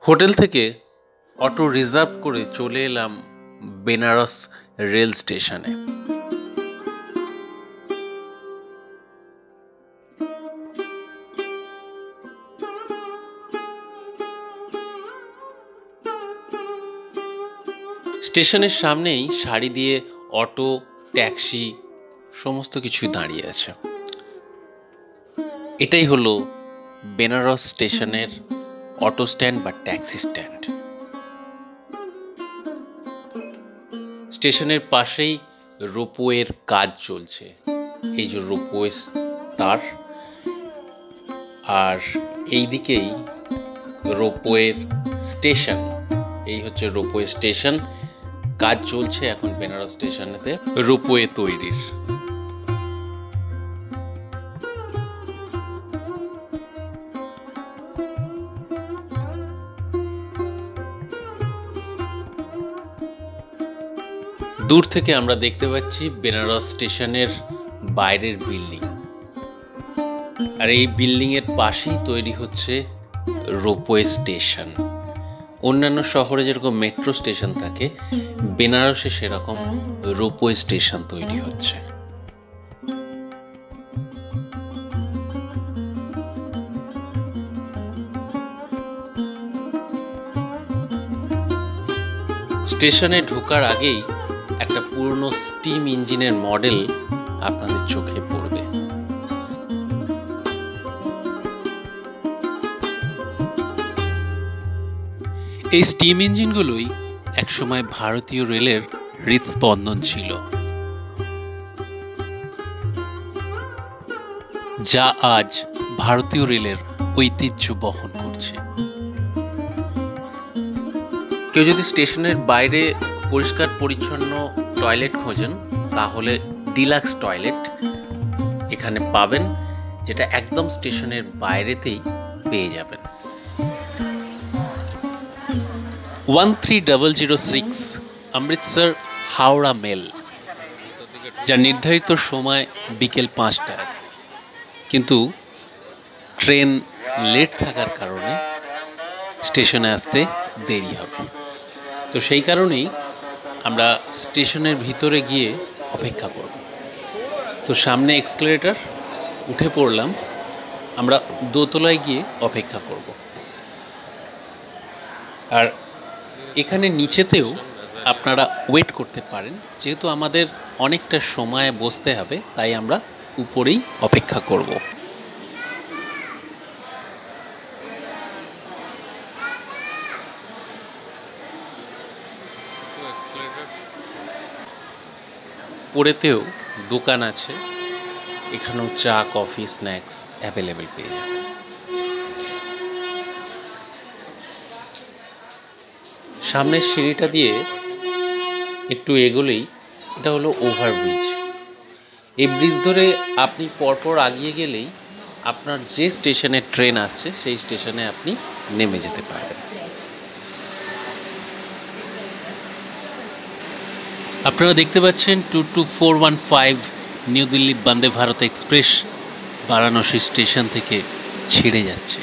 Hotel থেকে auto reserve করে চলে এলাম বেনারস রেল স্টেশনে। স্টেশনের সামনেই সারি দিয়ে অটো, ট্যাক্সি সমস্ত কিছুই দাঁড়িয়ে আছে। এটাই হলো বেনারস স্টেশনের অটো স্ট্যান্ড বা ট্যাক্সি স্ট্যান্ড। স্টেশনের পাশেই রোপওয়ের কাজ চলছে। এই যে রোপওয়ে তার, আর এই দিকেই রোপওয়ের স্টেশন। এই হচ্ছে রোপওয়ে স্টেশন। কাজ চলছে এখন বেনারস স্টেশনেতে রোপওয়ে তৈরির। দূর থেকে আমরা দেখতে পাচ্ছি বেনারস স্টেশনের বাইরের বিল্ডিং, আর এই বিল্ডিং এর পাশেই তৈরি হচ্ছে রোপওয়ে স্টেশন। অন্যান্য শহরে যেরকম মেট্রো স্টেশন থাকে, বেনারসে সেরকম রোপওয়ে স্টেশন তৈরি হচ্ছে। স্টেশনে ঢোকার আগেই একটা পুরনো স্টিম ইঞ্জিনের মডেল আপনাদের চোখে পড়বে। এই স্টিম ইঞ্জিনগুলোই একসময় ভারতীয় রেলের হৃদস্পন্দন ছিল, যা আজ ভারতীয় রেলের ঐতিহ্য বহন করছে। কেউ যদি স্টেশনের বাইরে পরিষ্কার পরিচ্ছন্ন টয়লেট খোঁজেন, তাহলে ডিলাক্স টয়লেট এখানে পাবেন, যেটা একদম স্টেশনের বাইরেতেই পেয়ে যাবেন। 13006 অমৃতসর হাওড়া মেল, যা নির্ধারিত সময় বিকেল 5টায়, কিন্তু ট্রেন লেট থাকার কারণে স্টেশনে আসতে দেরি হবে। তো সেই কারণেই আমরা স্টেশনের ভিতরে গিয়ে অপেক্ষা করব। তো সামনে এক্সকেলেটর, উঠে পড়লাম। আমরা দোতলায় গিয়ে অপেক্ষা করব। আর এখানে নিচেতেও আপনারা ওয়েট করতে পারেন। যেহেতু আমাদের অনেকটা সময় বসতে হবে, তাই আমরা উপরেই অপেক্ষা করব। পরেতেও দোকান আছে, এখানেও চা, কফি, স্ন্যাক্স অ্যাভেলেবেল পেয়ে যাবে। সামনের সিঁড়িটা দিয়ে একটু এগোলেই এটা হলো ওভারব্রিজ। এই ব্রিজ ধরে আপনি পরপর আগিয়ে গেলেই আপনার যে স্টেশনে ট্রেন আসছে সেই স্টেশনে আপনি নেমে যেতে পারবেন। আপনারা দেখতে পাচ্ছেন 22415 new Delhi Vande Bharat express Varanasi station থেকে ছেড়ে যাচ্ছে।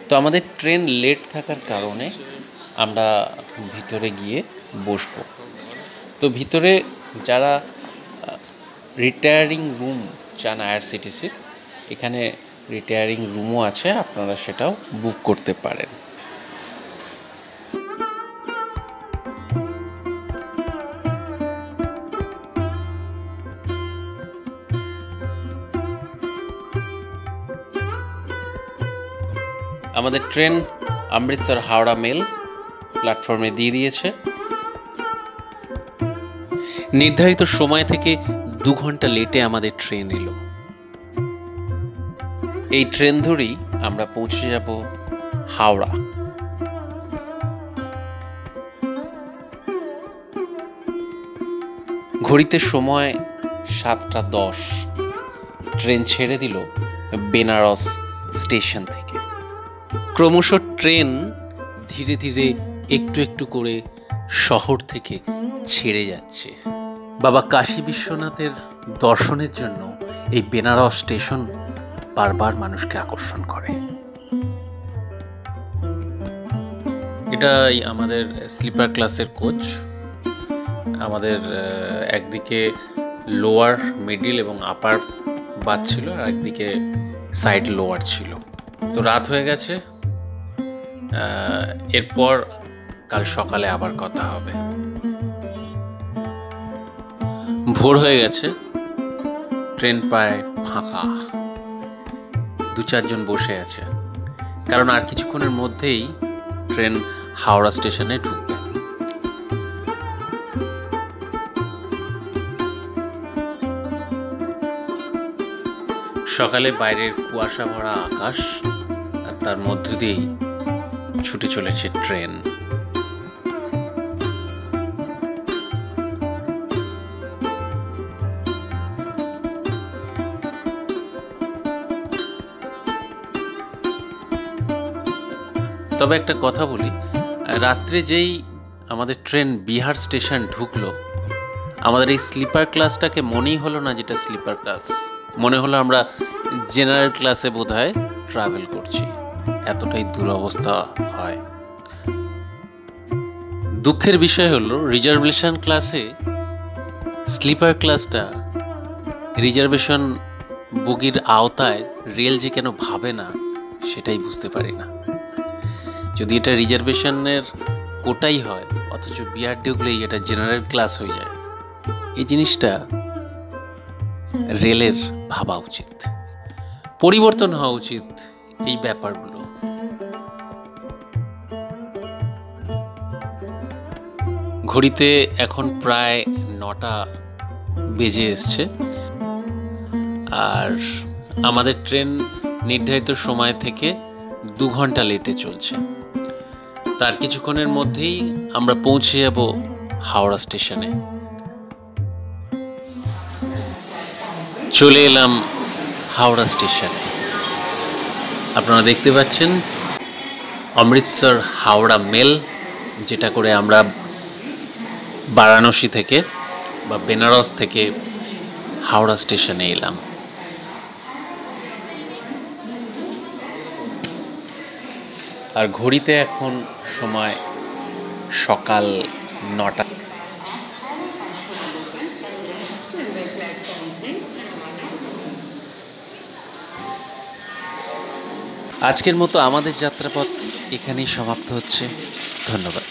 তো আমাদের ট্রেন লেট থাকার কারণে আমরা ভিতরে গিয়ে বসবো। তো ভিতরে যারা রিটায়ারিং রুম চান আইআরসিটিসির, এখানে রিটায়ারিং রুমও আছে, আপনারা সেটাও বুক করতে পারেন। আমাদের ট্রেন অমৃতসর হাওড়া মেল প্ল্যাটফর্মে দিয়ে দিয়েছে। নির্ধারিত সময় থেকে 2 ঘন্টা লেটে আমাদের ট্রেন এলো। এই ট্রেন ধরেই আমরা পৌঁছে যাব হাওড়া। ঘড়িতে সময় 7:10। ট্রেন ছেড়ে দিল বেনারস স্টেশন থেকে। ক্রমশ ট্রেন ধীরে ধীরে একটু একটু করে শহর থেকে ছেড়ে যাচ্ছে। বাবা কাশী বিশ্বনাথের দর্শনের জন্য এই বেনারস স্টেশন বারবার মানুষকে আকর্ষণ করে। এটাই আমাদের স্লিপার ক্লাসের কোচ। আমাদের একদিকে লোয়ার, মিডিল এবং আপার বাথ ছিল, আর একদিকে সাইড লোয়ার ছিল। তো রাত হয়ে গেছে, এরপর কাল সকালে আবার কথা হবে। ভোর হয়ে গেছে, ট্রেন প্রায় ফাঁকা, 2-4 জন বসে আছে, কারণ আর কিছুক্ষণের মধ্যেই ট্রেন হাওড়া স্টেশনে ঢুকবে। সকালে বাইরের কুয়াশা ভরা আকাশ, আর তার মধ্য দিয়েই ছুটে চলেছে ট্রেন। তবে একটা কথা বলি, রাত্রে যেই আমাদের ট্রেন বিহার স্টেশন ঢুকলো, আমাদের এই স্লিপার ক্লাসটাকে মনেই হলো না যেটা স্লিপার ক্লাস, মনে হলো আমরা জেনারেল ক্লাসে বোধহয় ট্রাভেল করছি, এতটাই দুরবস্থা হয়। দুঃখের বিষয় হলো রিজার্ভেশন ক্লাসে স্লিপার ক্লাসটা রিজার্ভেশন বগির আওতায় রেল যে কেন ভাবে না সেটাই বুঝতে পারি না। যদি এটা রিজার্ভেশনের কোটাই হয়, অথচ বিআরটি হলেই এটা জেনারেল ক্লাস হয়ে যায়, এই জিনিসটা রেলের ভাবা উচিত, পরিবর্তন হওয়া উচিত এই ব্যাপারগুলো। ঘড়িতে এখন প্রায় 9টা বেজে এসছে, আর আমাদের ট্রেন নির্ধারিত সময় থেকে 2 ঘন্টা লেটে চলছে। তার কিছুক্ষণের মধ্যেই আমরা পৌঁছে যাব হাওড়া স্টেশনে। চলে এলাম হাওড়া স্টেশনে। আপনারা দেখতে পাচ্ছেন অমৃতসর হাওড়া মেল, যেটা করে আমরা বারাণসী থেকে বা বেনারস থেকে হাওড়া স্টেশনে এলাম। আর ঘড়িতে এখন সময় সকাল 9টা। আজকের মতো আমাদের যাত্রাপথ এখানেই সমাপ্ত হচ্ছে। ধন্যবাদ।